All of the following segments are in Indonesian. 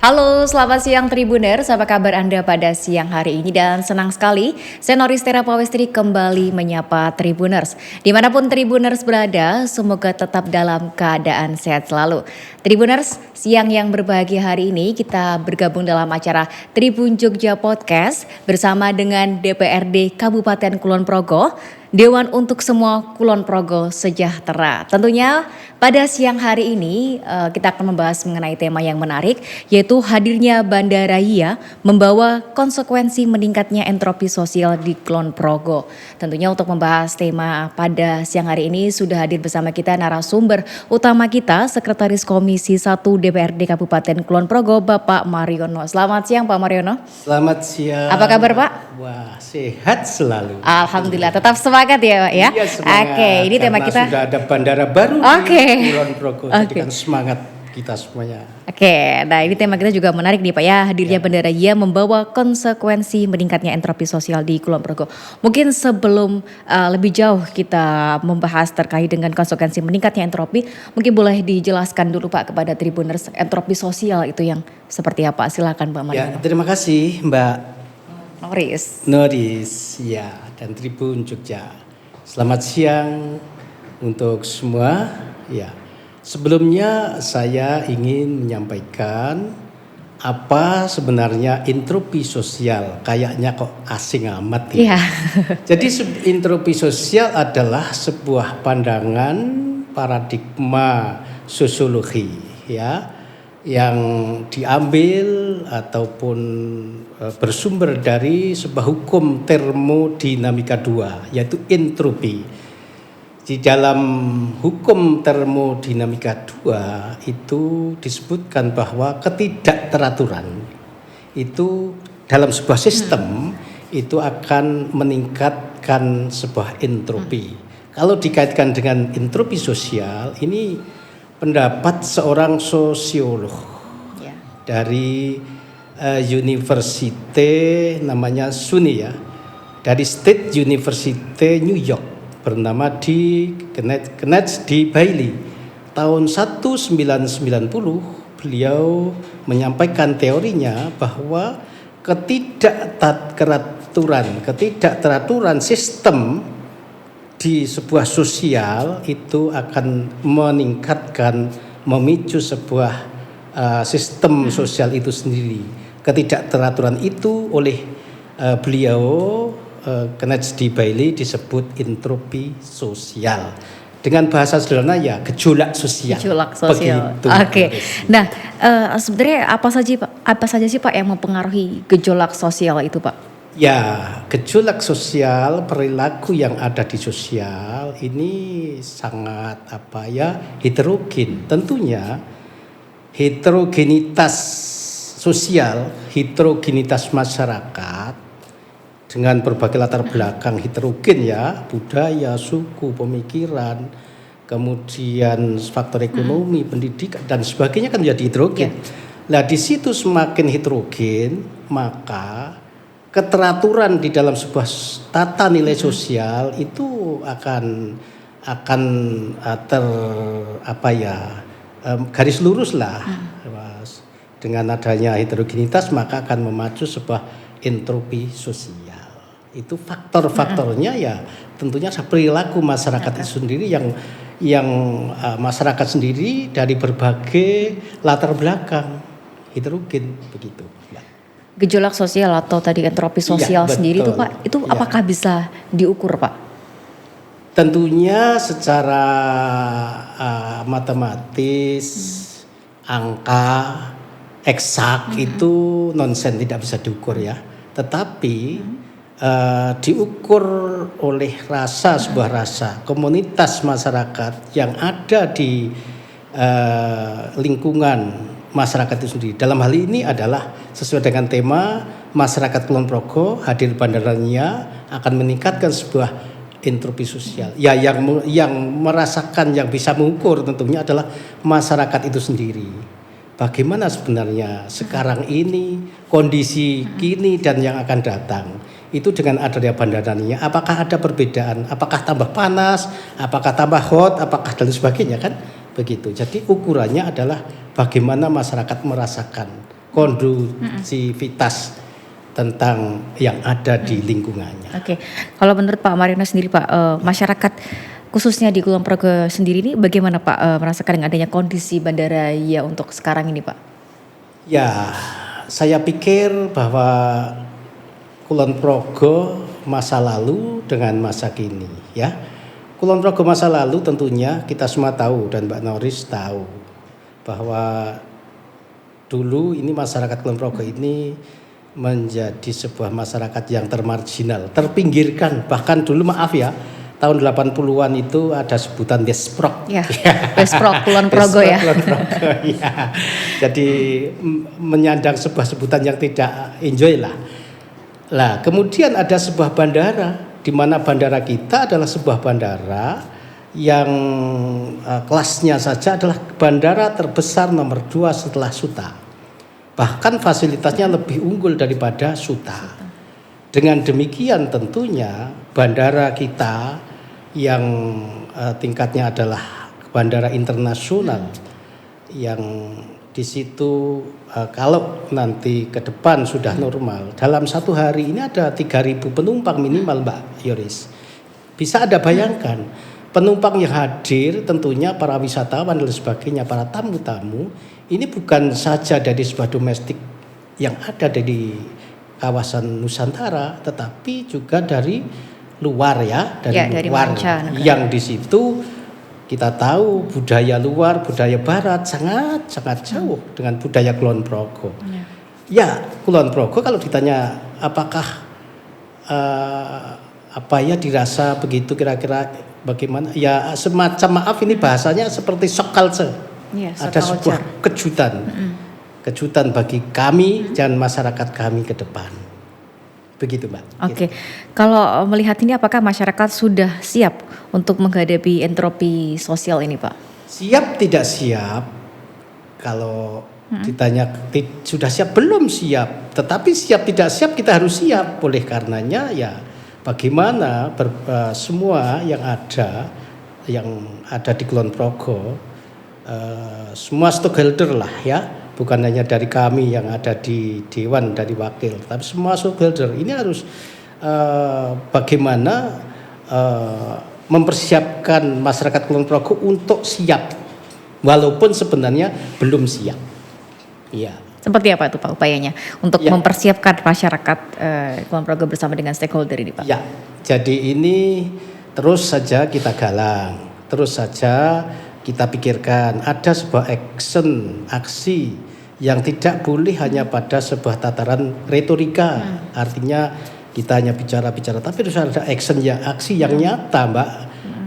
Halo, selamat siang Tribuners. Apa kabar Anda pada siang hari ini? Dan senang sekali, saya Noris Tera Pawestri kembali menyapa Tribuners. Dimanapun Tribuners berada, semoga tetap dalam keadaan sehat selalu. Tribuners, siang yang berbahagia hari ini kita bergabung dalam acara Tribun Jogja Podcast bersama dengan DPRD Kabupaten Kulon Progo, Dewan untuk Semua Kulon Progo Sejahtera. Tentunya pada siang hari ini kita akan membahas mengenai tema yang menarik, yaitu hadirnya Bandara Hia membawa konsekuensi meningkatnya entropi sosial di Kulon Progo. Tentunya untuk membahas tema pada siang hari ini sudah hadir bersama kita narasumber utama kita, Sekretaris Komisi 1 DPRD Kabupaten Kulon Progo, Bapak Mariono. Selamat siang Pak Mariono. Selamat siang. Apa kabar Pak? Wah, sehat selalu. Alhamdulillah, tetap semangat ya Pak ya. Iya, semangat. Oke, ini tema kita. Sudah ada bandara baru di Kulon Progo, jadi kan semangat kita semuanya. Oke, nah ini tema kita juga menarik nih Pak ya, hadirnya Bandara Hia membawa konsekuensi meningkatnya entropi sosial di Kulon Progo. Mungkin sebelum lebih jauh kita membahas terkait dengan konsekuensi meningkatnya entropi, mungkin boleh dijelaskan dulu Pak kepada Tribuners, entropi sosial itu yang seperti apa? Silakan Pak Mariono. Ya, terima kasih Mbak Noris ya, dan Tribun Jogja. Selamat siang untuk semua. Ya, sebelumnya saya ingin menyampaikan apa sebenarnya entropi sosial. Kayaknya kok asing amat ya. Iya. Jadi entropi sosial adalah sebuah pandangan paradigma sosiologi ya, yang diambil ataupun bersumber dari sebuah hukum termodinamika 2, yaitu entropi. Di dalam hukum termodinamika 2 itu disebutkan bahwa ketidakteraturan itu dalam sebuah sistem itu akan meningkatkan sebuah entropi. Kalau dikaitkan dengan entropi sosial, ini pendapat seorang sosiolog dari university namanya SUNY ya, dari State University New York, bernama di Kenneth di Bailey. Tahun 1990 beliau menyampaikan teorinya bahwa ketidakteraturan sistem di sebuah sosial itu akan meningkatkan, memicu sebuah sistem sosial itu sendiri. Ketidakteraturan itu oleh beliau Kenneth D. Bailey disebut entropi sosial. Dengan bahasa sederhana ya gejolak sosial. Gejolak sosial. Oke. Nah, sebenarnya apa saja sih Pak yang mempengaruhi gejolak sosial itu Pak? Ya, gejolak sosial, perilaku yang ada di sosial ini sangat heterogen. Tentunya heterogenitas sosial, heterogenitas masyarakat dengan berbagai latar belakang heterogen ya, budaya, suku, pemikiran, kemudian faktor ekonomi, pendidikan dan sebagainya kan menjadi heterogen. Nah, di situ semakin heterogen, maka keteraturan di dalam sebuah tata nilai sosial itu akan garis lurus lah. Dengan adanya heterogenitas maka akan memacu sebuah entropi sosial. Itu faktor-faktornya ya tentunya perilaku masyarakat itu sendiri yang masyarakat sendiri dari berbagai latar belakang heterogen begitu. Gejolak sosial atau tadi entropi sosial sendiri itu Pak, itu apakah bisa diukur Pak? Tentunya secara matematis, angka, eksak itu nonsen, tidak bisa diukur ya. Tetapi diukur oleh sebuah rasa, komunitas masyarakat yang ada di lingkungan masyarakat itu sendiri. Dalam hal ini adalah sesuai dengan tema masyarakat Kulon Progo hadir bandaranya akan meningkatkan sebuah entropi sosial. Ya, yang merasakan, yang bisa mengukur tentunya adalah masyarakat itu sendiri. Bagaimana sebenarnya sekarang ini kondisi kini dan yang akan datang itu dengan adanya bandaranya, apakah ada perbedaan, apakah tambah panas, apakah tambah hot, apakah dan sebagainya kan begitu. Jadi ukurannya adalah bagaimana masyarakat merasakan kondusivitas tentang yang ada di lingkungannya. Oke, kalau menurut Pak Mariono sendiri Pak, masyarakat khususnya di Kulon Progo sendiri ini bagaimana Pak merasakan dengan adanya kondisi bandara ya untuk sekarang ini Pak? Ya, saya pikir bahwa Kulon Progo masa lalu dengan masa kini ya. Kulon Progo masa lalu tentunya kita semua tahu dan Mbak Noris tahu bahwa dulu ini masyarakat Kulon Progo ini menjadi sebuah masyarakat yang termarginal, terpinggirkan. Bahkan dulu maaf ya, tahun 80-an itu ada sebutan Desprok. Ya, Desprok Kulon Progo ya. Kulon Progo, ya. Jadi menyandang sebuah sebutan yang tidak enjoy lah. Lah, kemudian ada sebuah bandara di mana bandara kita adalah sebuah bandara yang kelasnya saja adalah bandara terbesar nomor 2 setelah Suta. Bahkan fasilitasnya lebih unggul daripada Suta. Dengan demikian tentunya bandara kita yang tingkatnya adalah bandara internasional yang di situ kalau nanti ke depan sudah normal, dalam satu hari ini ada 3.000 penumpang minimal Mbak Yoris. Bisa Anda bayangkan penumpang yang hadir tentunya para wisatawan dan sebagainya, para tamu-tamu ini bukan saja dari sebuah domestik yang ada di kawasan Nusantara, tetapi juga dari luar ya, dari luar yang di situ kita tahu budaya luar, budaya barat sangat jauh dengan budaya Kulon Progo. Ya, Kulon Progo kalau ditanya apakah apa ya dirasa begitu kira-kira bagaimana? Ya semacam maaf ini bahasanya seperti shock culture. Ada sebuah kejutan bagi kami dan masyarakat kami ke depan. Begitu Mbak. Oke, kalau melihat ini apakah masyarakat sudah siap untuk menghadapi entropi sosial ini Pak? Siap tidak siap, kalau ditanya sudah siap belum siap, tetapi siap tidak siap kita harus siap. Oleh karenanya ya bagaimana semua yang ada di Kulon Progo, semua stakeholder lah ya, bukan hanya dari kami yang ada di Dewan dari wakil, tapi semua stakeholder ini harus bagaimana mempersiapkan masyarakat Kulon Progo untuk siap, walaupun sebenarnya belum siap. Ya. Seperti apa itu Pak upayanya untuk mempersiapkan masyarakat Kulon Progo bersama dengan stakeholder ini Pak? Ya, jadi ini terus saja kita galang, terus saja kita pikirkan ada sebuah aksi yang tidak boleh hanya pada sebuah tataran retorika. Artinya kita hanya bicara-bicara, tapi harus ada aksi yang nyata Mbak.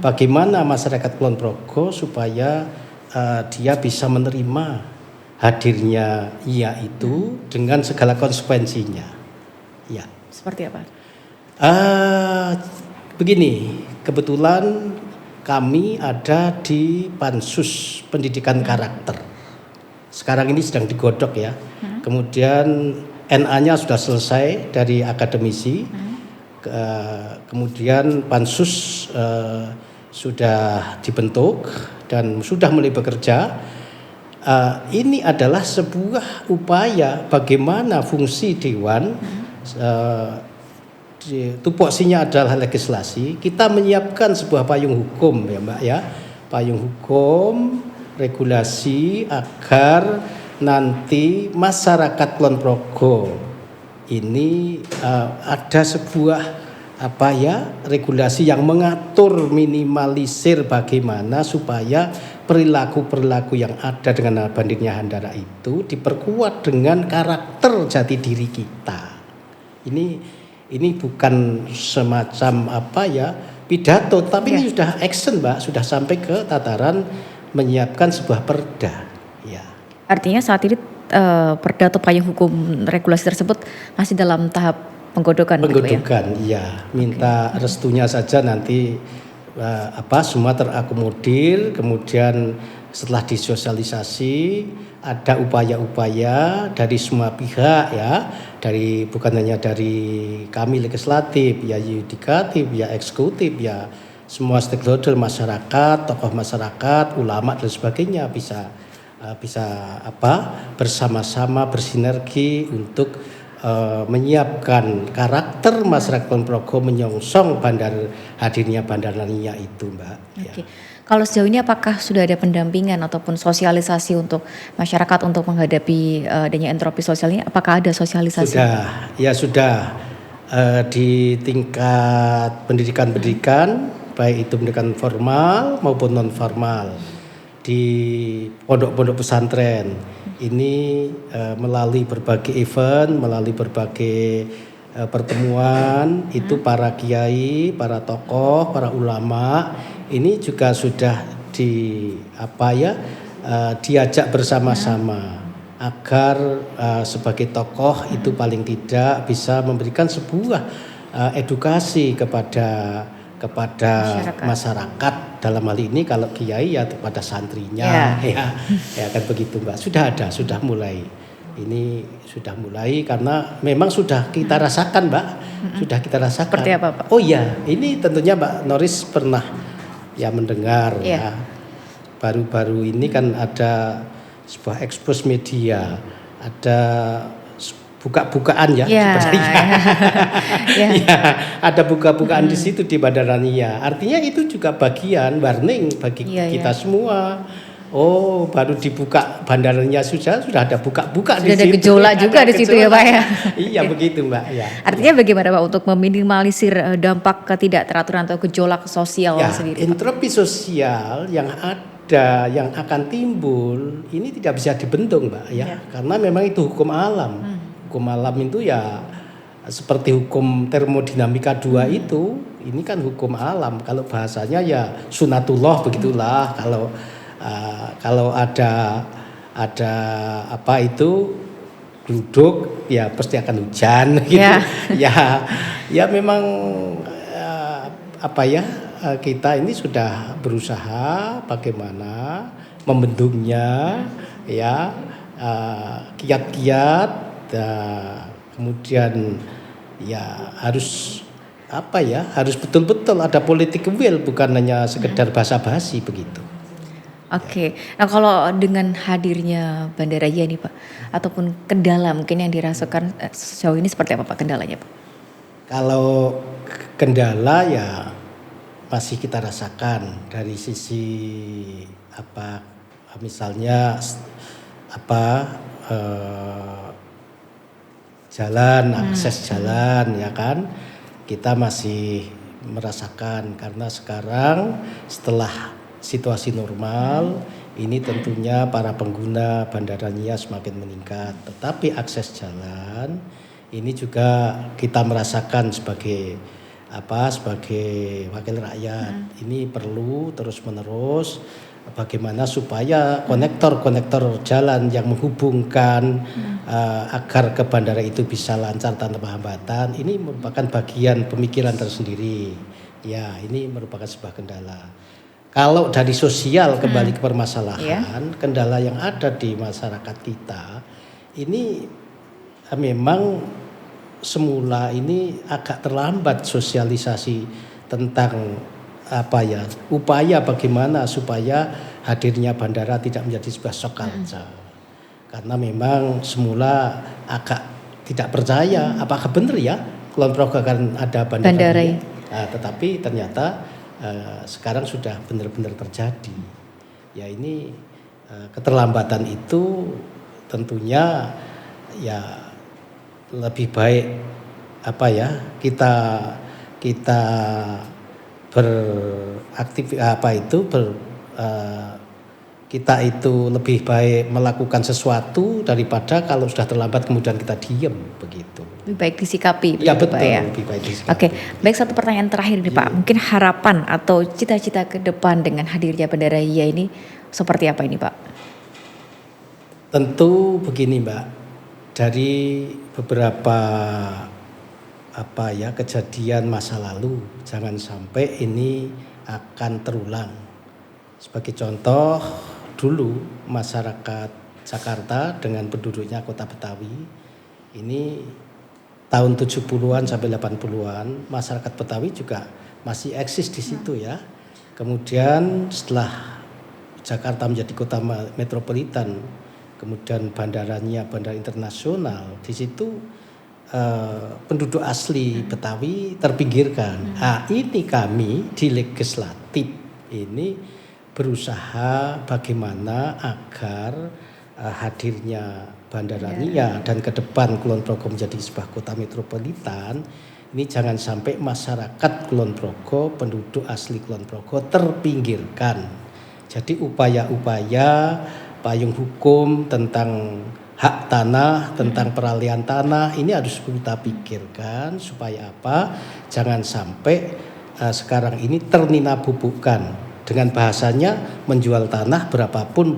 Bagaimana masyarakat Kulon Progo supaya dia bisa menerima hadirnya ia itu dengan segala konsekuensinya. Ya. Seperti apa? Begini, kebetulan kami ada di Pansus Pendidikan Karakter. Sekarang ini sedang digodok ya. Kemudian NA-nya sudah selesai dari akademisi. Kemudian Pansus sudah dibentuk dan sudah mulai bekerja. Ini adalah sebuah upaya bagaimana fungsi Dewan, tupoksinya adalah legislasi, kita menyiapkan sebuah payung hukum ya Mbak ya, payung hukum, regulasi agar nanti masyarakat Kulon Progo ini ada sebuah regulasi yang mengatur, minimalisir bagaimana supaya perilaku-perilaku yang ada dengan bandingnya handara itu diperkuat dengan karakter jati diri kita. Ini bukan semacam pidato, tapi ini sudah action Mbak, sudah sampai ke tataran menyiapkan sebuah perda. Ya. Artinya saat ini perda atau payung hukum regulasi tersebut masih dalam tahap penggodokan. Penggodokan, ya. Minta restunya saja nanti semua terakomodir, kemudian setelah disosialisasi ada upaya-upaya dari semua pihak ya, bukan hanya dari kami legislatif, ya yudikatif, ya eksekutif, ya semua stakeholder masyarakat, tokoh masyarakat, ulama dan sebagainya bisa bisa bersama-sama bersinergi untuk menyiapkan karakter masyarakat Kulon Progo menyongsong hadirnya Bandarania itu, Mbak. Oke. Kalau sejauh ini apakah sudah ada pendampingan ataupun sosialisasi untuk masyarakat untuk menghadapi adanya entropi sosial ini? Apakah ada sosialisasi? Sudah di tingkat pendidikan baik itu pendidikan formal maupun non formal di pondok-pondok pesantren ini melalui berbagai event, melalui berbagai pertemuan itu para kiai, para tokoh, para ulama ini juga sudah diajak bersama-sama agar sebagai tokoh itu paling tidak bisa memberikan sebuah edukasi kepada masyarakat dalam hal ini kalau kiai ya kepada santrinya ya kan begitu, Mbak. Sudah mulai. Ini sudah mulai karena memang sudah kita rasakan, Mbak. Sudah kita rasakan. Seperti apa, Pak? Oh iya, ini tentunya Mbak Noris pernah ya mendengar ya. Baru-baru ini kan ada sebuah ekspos media, ada buka-bukaan ya sepertinya. Ada buka-bukaan di situ di Bandarania. Artinya itu juga bagian warning bagi kita semua. Oh, baru dibuka Bandaranya sudah ada buka-buka di situ. Sudah ada gejolak juga di situ ya, Pak ya. Iya begitu, Mbak. Ya. Artinya bagaimana, Pak, untuk meminimalisir dampak ketidakteraturan atau gejolak sosial sendiri? Entropi sosial yang akan timbul ini tidak bisa dibendung, Mbak ya. Karena memang itu hukum alam. Hukum alam itu ya seperti hukum termodinamika 2 itu, ini kan hukum alam. Kalau bahasanya ya sunatullah begitulah. Kalau ada duduk ya pasti akan hujan gitu. Ya memang kita ini sudah berusaha bagaimana membendungnya ya, kiat-kiat kemudian ya harus betul-betul ada politik will, bukan hanya sekedar basa-basi begitu. Oke. Nah, kalau dengan hadirnya Bandaraya ini, Pak, ataupun kendala mungkin yang dirasakan sejauh ini seperti apa, Pak, kendalanya, Pak? Kalau kendala ya masih kita rasakan dari sisi misalnya jalan, akses jalan ya kan, kita masih merasakan karena sekarang setelah situasi normal ini tentunya para pengguna Bandaranya semakin meningkat, tetapi akses jalan ini juga kita merasakan sebagai wakil rakyat. Ini perlu terus-menerus bagaimana supaya konektor jalan yang menghubungkan agar ke bandara itu bisa lancar tanpa hambatan. Ini merupakan bagian pemikiran tersendiri. Ya, ini merupakan sebuah kendala. Kalau dari sosial kembali ke permasalahan, kendala yang ada di masyarakat kita ini memang semula ini agak terlambat sosialisasi tentang upaya bagaimana supaya hadirnya bandara tidak menjadi sebuah shock culture. Karena memang semula agak tidak percaya apakah benar ya Kulon Progo akan ada bandara. Tetapi ternyata sekarang sudah benar-benar terjadi. Ya ini keterlambatan itu tentunya ya lebih baik kita beraktif kita itu lebih baik melakukan sesuatu daripada kalau sudah terlambat kemudian kita diam begitu. Lebih baik disikapi. Ya betul, Pak, ya? Lebih baik disikapi. Oke, baik, satu pertanyaan terakhir nih Pak. Mungkin harapan atau cita-cita ke depan dengan hadirnya Bandaraya ini seperti apa ini Pak? Tentu begini Mbak, dari beberapa kejadian masa lalu jangan sampai ini akan terulang. Sebagai contoh, dulu masyarakat Jakarta dengan penduduknya kota Betawi ini tahun 70-an sampai 80-an masyarakat Betawi juga masih eksis di situ ya. Kemudian setelah Jakarta menjadi kota metropolitan, kemudian bandaranya bandara internasional, di situ penduduk asli Betawi terpinggirkan. Ini kami di legislatif ini berusaha bagaimana agar hadirnya Bandara Nia dan ke depan Kulon Progo menjadi sebuah kota metropolitan, ini jangan sampai masyarakat Kulon Progo, penduduk asli Kulon Progo terpinggirkan. Jadi upaya-upaya payung hukum tentang hak tanah, tentang peralihan tanah ini harus kita pikirkan supaya apa? Jangan sampai sekarang ini ternina bubukkan, dengan bahasanya menjual tanah berapapun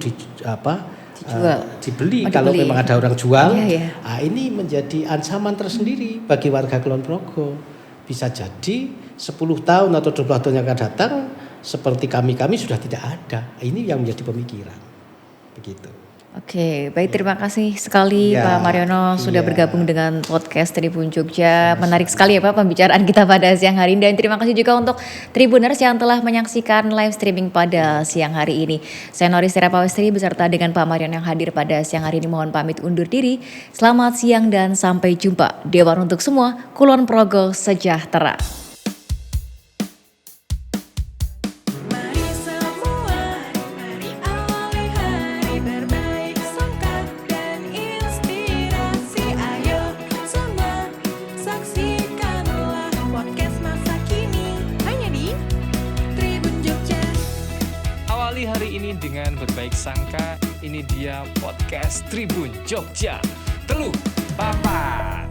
dibeli kalau memang ada orang jual. Nah, ini menjadi ancaman tersendiri bagi warga Kulon Progo. Bisa jadi 10 tahun atau 20 tahun yang akan datang seperti kami sudah tidak ada. Ini yang menjadi pemikiran. Begitu. Oke, baik, terima kasih sekali Pak Mariono sudah bergabung dengan podcast Tribun Jogja. Menarik sekali ya Pak pembicaraan kita pada siang hari ini, dan terima kasih juga untuk Tribuners yang telah menyaksikan live streaming pada siang hari ini. Saya Noristira Pawestri beserta dengan Pak Mariono yang hadir pada siang hari ini mohon pamit undur diri. Selamat siang dan sampai jumpa. Dewan untuk semua, Kulon Progo sejahtera. Hari ini dengan berbaik sangka, ini dia podcast Tribun Jogja. Teluh Papat.